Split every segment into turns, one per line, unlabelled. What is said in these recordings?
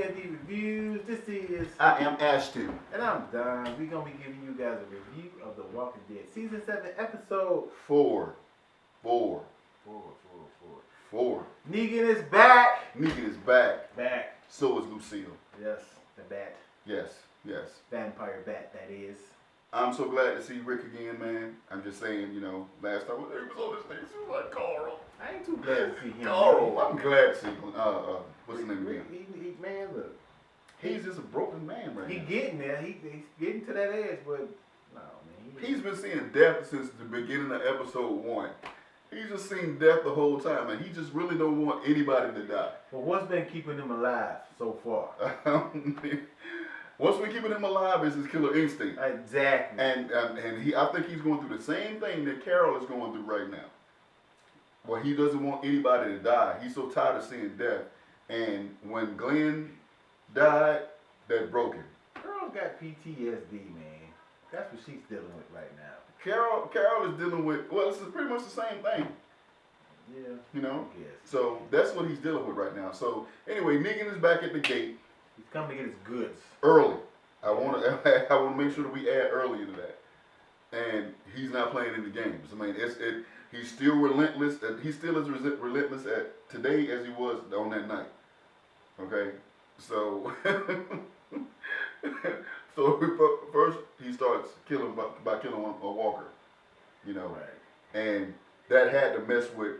A&D Reviews. This is...
I am Ashton.
And I'm Don. We're going to be giving you guys a review of The Walking Dead. Season 7, episode...
4.
Negan is back.
Negan is back.
Back.
So is Lucille.
Yes, the bat.
Yes.
Vampire bat, that is.
I'm so glad to see Rick again, man. I'm just saying, last time he was on this thing, he was like Carl.
I ain't too glad to see him.
Carl, I'm glad to see him. What's his name again?
Man, look.
He's just a broken man right now.
He's getting there. He's getting to that edge, but no, man.
He's been seeing death since the beginning of episode 1. He's just seen death the whole time, and he just really don't want anybody to die.
But what's been keeping him alive so far?
What's been keeping him alive is his killer instinct.
Exactly.
And I think he's going through the same thing that Carol is going through right now. Well, he doesn't want anybody to die. He's so tired of seeing death. And when Glenn died, that broke him.
Carol's got PTSD, man. That's what she's dealing with right now.
Carol is dealing with, well, this is pretty much the same thing.
Yeah. Yes.
So that's what he's dealing with right now. So anyway, Negan is back at the gate.
He's coming to get his goods.
Early. I want to make sure that we add early into that. And he's not playing any games. I mean, he's still relentless. He's still as relentless at today as he was on that night. Okay? So, first he starts killing by killing a walker.
Right.
And that had to mess with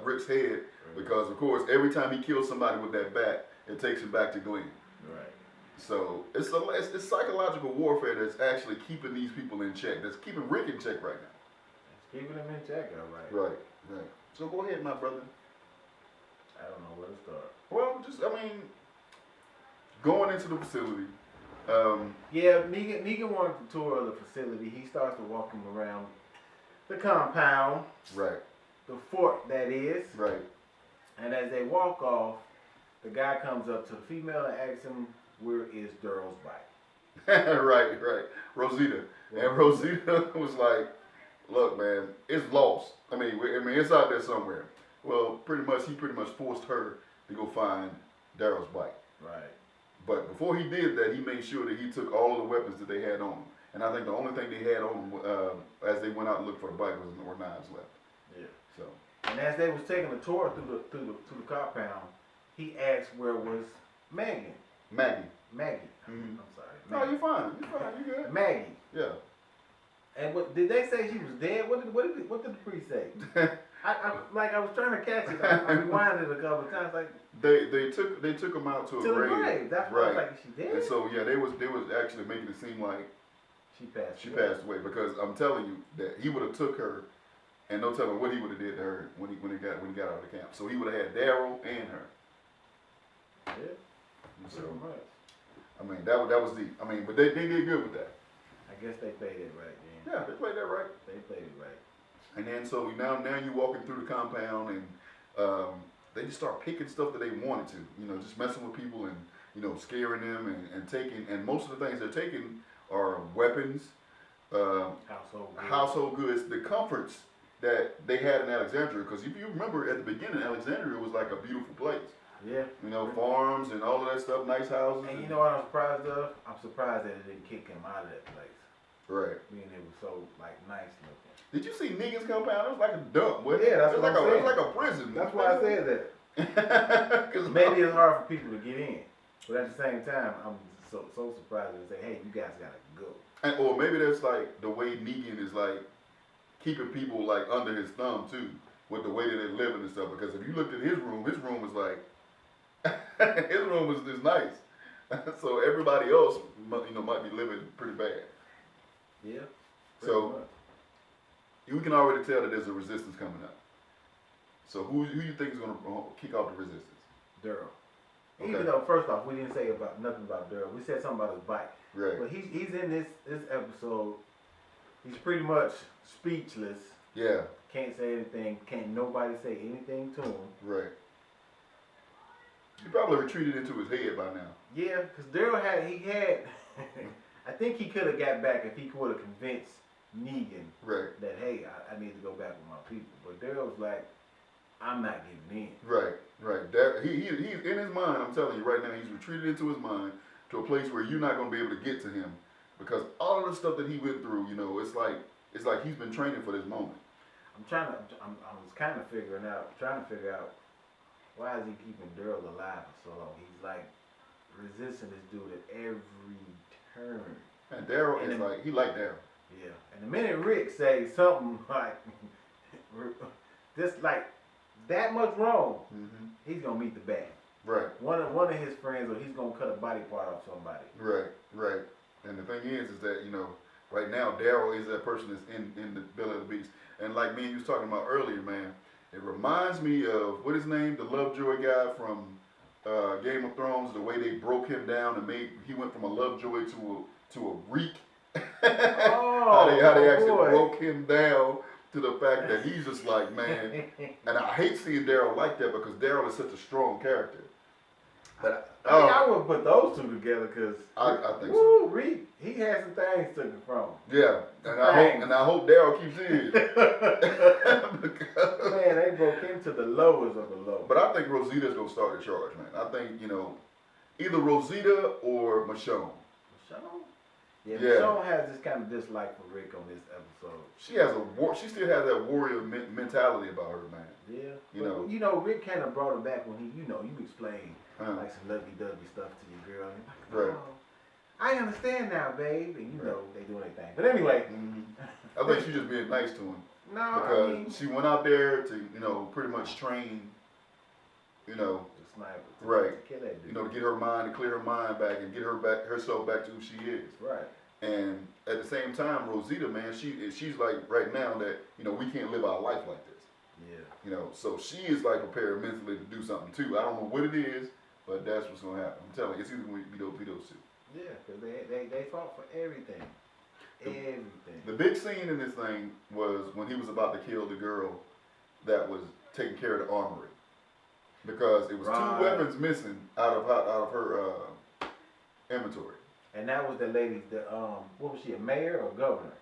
Rick's head. Because, of course, every time he kills somebody with that bat, it takes him back to Glenn.
Right.
So, it's psychological warfare that's actually keeping these people in check. That's keeping Rick in check right now.
It's keeping him in check, all right.
Right. So, go ahead, my brother.
I don't know where to start.
Well, going into the facility.
Yeah, Negan wanted the tour of the facility. He starts to walk him around the compound.
Right.
The fort, that is.
Right.
And as they walk off, the guy comes up to the female and asks him, where is Daryl's bike?
right. Rosita. And Rosita was like, look, man, it's lost. I mean, it's out there somewhere. Well, he pretty much forced her to go find Daryl's bike.
Right.
But before he did that, he made sure that he took all of the weapons that they had on them. And I think the only thing they had on them as they went out to look for the bike were knives left.
Yeah.
So.
And as they was taking the tour through the compound, he asked where was Maggie.
Maggie.
Mm-hmm. I'm sorry.
No,
Maggie.
you're fine. You're good.
Maggie.
Yeah.
And did they say she was dead? What did the priest say? I was trying to catch it. I rewinded a couple of times. Like
they took him out to a grave.
The grave. That's why I was like, is she dead?
And so yeah, they was actually making it seem like
she passed
away because I'm telling you that he would have took her, and no telling what he would have did to her when he got out of the camp. So he would have had Daryl and her.
Yeah.
So
pretty much.
I mean that was deep. I mean, but they did good with that.
I guess they played it right, man.
Yeah, they played that right.
They played it right.
And then so now you walking through the compound and they just start picking stuff that they wanted to, just messing with people and scaring them and taking, and most of the things they're taking are weapons, household goods, the comforts that they had in Alexandria. Because if you remember at the beginning, Alexandria was like a beautiful place.
Yeah.
Farms and all of that stuff, nice houses.
And you know what I'm surprised of? I'm surprised that it didn't kick him out of that place.
Right.
Being it was so nice looking.
Did you see Negan's compound? It was like a dump.
Yeah, that's what I'm saying.
It was like a prison.
That's why I said that. Maybe it's hard for people to get in, but at the same time, I'm so surprised to say, hey, you guys gotta go.
Or maybe that's like the way Negan is like keeping people like under his thumb too, with the way that they're living and stuff. Because if you looked at his room was like his room was just nice. So everybody else, might be living pretty bad.
Yeah.
So we can already tell that there's a resistance coming up. So who you think is going to kick off the resistance?
Daryl.
Okay.
Even though first off we didn't say nothing about Daryl, we said something about his bike.
Right.
But he's in this episode. He's pretty much speechless.
Yeah.
Can't say anything. Can't nobody say anything to him.
Right. He probably retreated into his head by now.
Yeah, because Daryl had I think he could have got back if he could have convinced Negan that, hey, I need to go back with my people. But Daryl's like, I'm not giving in.
Right. he's in his mind. I'm telling you right now, he's retreated into his mind to a place where you're not gonna be able to get to him because all of the stuff that he went through, you know, it's like he's been training for this moment.
I was kind of trying to figure out why is he keeping Daryl alive for so long? He's like resisting this dude at every turn.
And Daryl is like, he like Daryl.
Yeah. And the minute Rick says something like, just like that much wrong, he's gonna meet the bad.
Right.
One of his friends, or he's gonna cut a body part off somebody.
Right. And the thing is that, you know, right now Daryl is that person that's in the belly of the beast. And like me and you was talking about earlier, man, it reminds me of what his name, the Lovejoy guy from Game of Thrones. The way they broke him down and he went from a Lovejoy to a reek. How they actually broke him down to the fact that he's just like, man. And I hate seeing Daryl like that because Daryl is such a strong character. But
I would put those two together because
I think so.
Reed, he has some things taken from him.
Yeah, and I hope Daryl keeps his.
Man, they broke him to the lowest of the low.
But I think Rosita's gonna start the charge, man. I think, you know, either Rosita or Michonne.
Michonne? Yeah, Michonne has this kind of dislike for Rick on this episode.
She still has that warrior mentality about her, man.
Yeah.
You know,
Rick kind of brought her back when you explained like some lovey-dovey stuff to your girl. And like,
right.
I understand now, babe. And you know, they doing their thing. But anyway.
I think she's just being nice to him.
No,
because she went out there to, you know, pretty much train, you know.
The sniper.
Right.
To kill that dude.
You know, to get her mind, to clear her mind back and get herself back to who she is.
Right.
And at the same time, Rosita, man, she's like right now that, you know, we can't live our life like this.
Yeah.
You know, so she is like prepared mentally to do something too. I don't know what it is, but that's what's gonna happen. I'm telling you, it's either gonna be those two.
Yeah, because they fought for everything. Everything.
The big scene in this thing was when he was about to kill the girl that was taking care of the armory, because it was two weapons missing out of her inventory.
And that was the lady, what was she, a mayor or governor?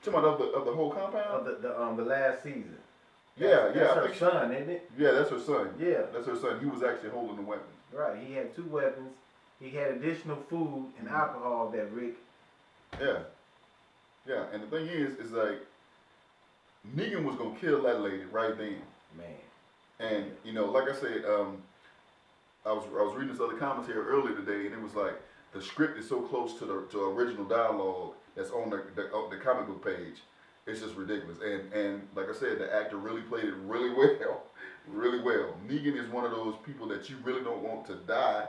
Talking about of the whole compound?
Of the last season.
That's
her son, isn't it?
Yeah, that's her son.
Yeah.
That's her son. He was actually holding the weapon.
Right, he had two weapons. He had additional food and alcohol that Rick.
Yeah, and the thing is like, Negan was gonna kill that lady right then.
Man.
And, you know, like I said, I was reading this other commentary earlier today, and it was like the script is so close to the original dialogue that's on the comic book page. It's just ridiculous. And like I said, the actor really played it really well, really well. Negan is one of those people that you really don't want to die,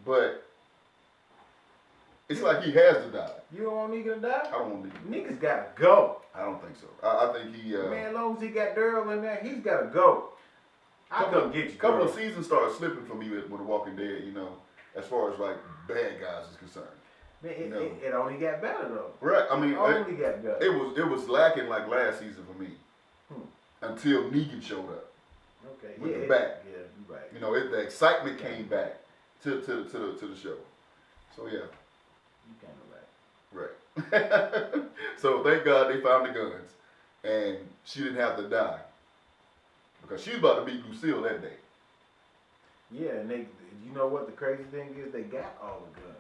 but it's like he has to die.
You don't want Negan to die?
I don't want Negan.
Nigga's gotta go.
I don't think so. I think he.
Man, as long as he got Daryl in there, he's gotta go. I couldn't get you.
Couple of seasons started slipping for me with The Walking Dead, you know, as far as like bad guys is concerned.
Man, it only got better though.
Right. I mean,
it only got better.
It was lacking like last season for me, until Negan showed up.
Okay.
With the back.
Yeah, you're right.
You know, the excitement came back to the show. So yeah.
You kind of right.
Right. So thank God they found the guns, and she didn't have to die, because she was about to meet Lucille that day.
Yeah, and you know what the crazy thing is? They got all the guns.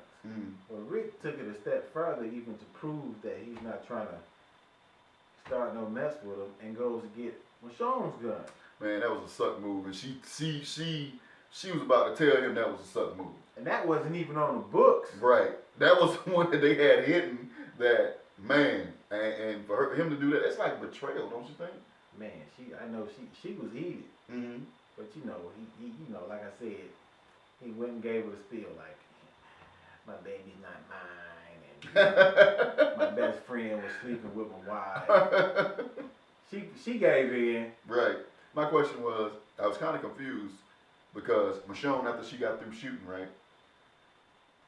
Well, Rick took it a step further, even to prove that he's not trying to start no mess with him, and goes to get Michonne's gun.
Man, that was a suck move, and she was about to tell him that was a suck move.
And that wasn't even on the books.
Right. That was the one that they had hidden. That, man, and for him to do that, it's like betrayal, don't you think?
Man, I know she was heated. But you know, he you know, like I said, he went and gave her a spiel like, my baby's not mine, and you know, my best friend was sleeping with my wife. She gave in.
Right. My question was, I was kind of confused because Michonne, after she got through shooting, right?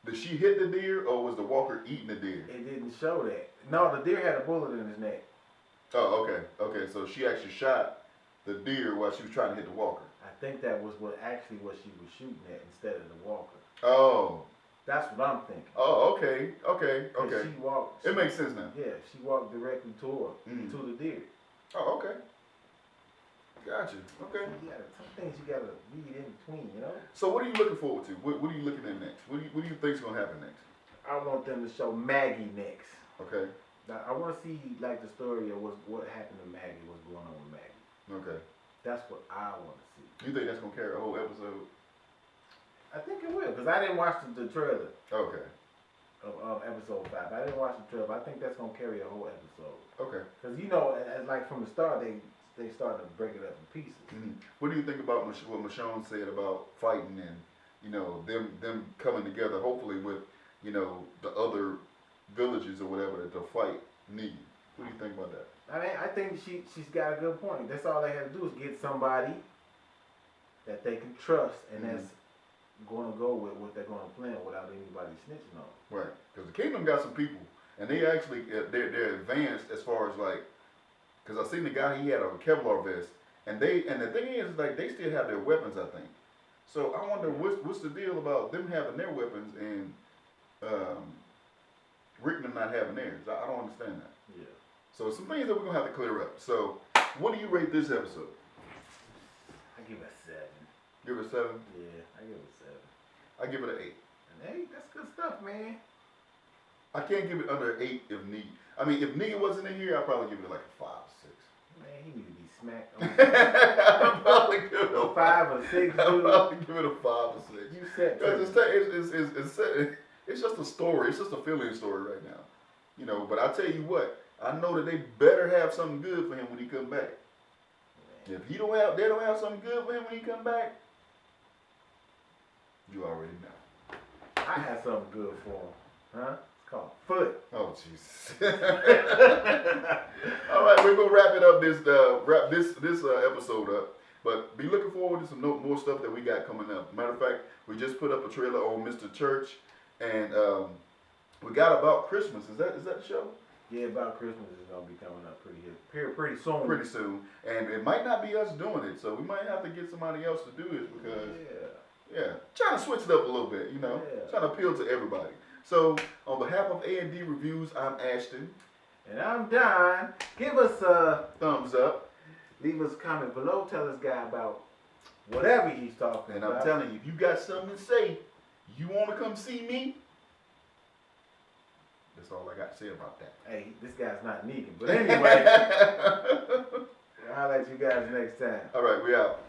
Did she hit the deer, or was the walker eating the deer?
It didn't show that. No, the deer had a bullet in his neck.
Oh, okay. Okay, so she actually shot the deer while she was trying to hit the walker.
I think that was what she was shooting at instead of the walker.
Oh.
That's what I'm thinking.
Oh, okay.
She walked.
It makes sense now.
Yeah, she walked directly to the deer.
Oh, okay. Gotcha. Okay.
Some things you gotta read in between, you know.
So what are you looking forward to? What are you looking at next? What do you think's gonna happen next?
I want them to show Maggie next.
Okay.
Now, I want to see like the story of what happened to Maggie, what's going on with Maggie.
Okay.
That's what I want to see.
You think that's gonna carry a whole episode?
I think it will, because I didn't watch the trailer
Okay.
of episode 5. I didn't watch the trailer, but I think that's gonna carry a whole episode.
Okay.
Because you know, like from the start, they started to break it up in pieces.
Mm-hmm. What do you think about what Michonne said about fighting and them coming together? Hopefully with the other villages or whatever that they'll fight need. What do you think about that?
I mean, I think she's got a good point. That's all they have to do is get somebody that they can trust, and that's going to go with what they're going to plan without anybody snitching on them.
Right, because the kingdom got some people, and they actually they're advanced as far as like, because I seen the guy, he had a Kevlar vest, and the thing is like they still have their weapons, I think. So I wonder what's the deal about them having their weapons and Rick and them not having theirs. I don't understand that.
Yeah.
So some things that we're gonna have to clear up. So what do you rate this episode?
I give it a 7.
Give it a 7.
Yeah, I give it a 7.
I give it an 8.
An 8? That's good stuff, man.
I can't give it under 8 if Negan. I mean, if Negan wasn't in here, I'd probably give it like a 5 or 6.
Man, he need to be smacked.
I'd probably give it a
5 or 6, dude.
I'd probably give it a 5 or 6.
You said
Because it's just a story. It's just a feeling story right now. But I tell you what, I know that they better have something good for him when he come back. Man. If they don't have something good for him when he come back, you already know.
I had something good for him. Huh? It's called Foot.
Oh, Jesus. All right, we're going to wrap it up, wrap this episode up. But be looking forward to some more stuff that we got coming up. Matter of fact, we just put up a trailer on Mr. Church, and we got About Christmas. Is that the show?
Yeah, About Christmas is going to be coming up pretty soon.
Pretty soon. And it might not be us doing it, so we might have to get somebody else to do it because, trying to switch it up a little bit, trying to appeal to everybody. So, on behalf of A&D Reviews, I'm Ashton.
And I'm Don. Give us a
thumbs up.
Leave us a comment below. Tell this guy about whatever he's talking about.
And I'm telling you, if you got something to say, you want to come see me, that's all I got to say about that.
Hey, this guy's not Negan. But anyway, I'll let you guys next time.
All right, we out.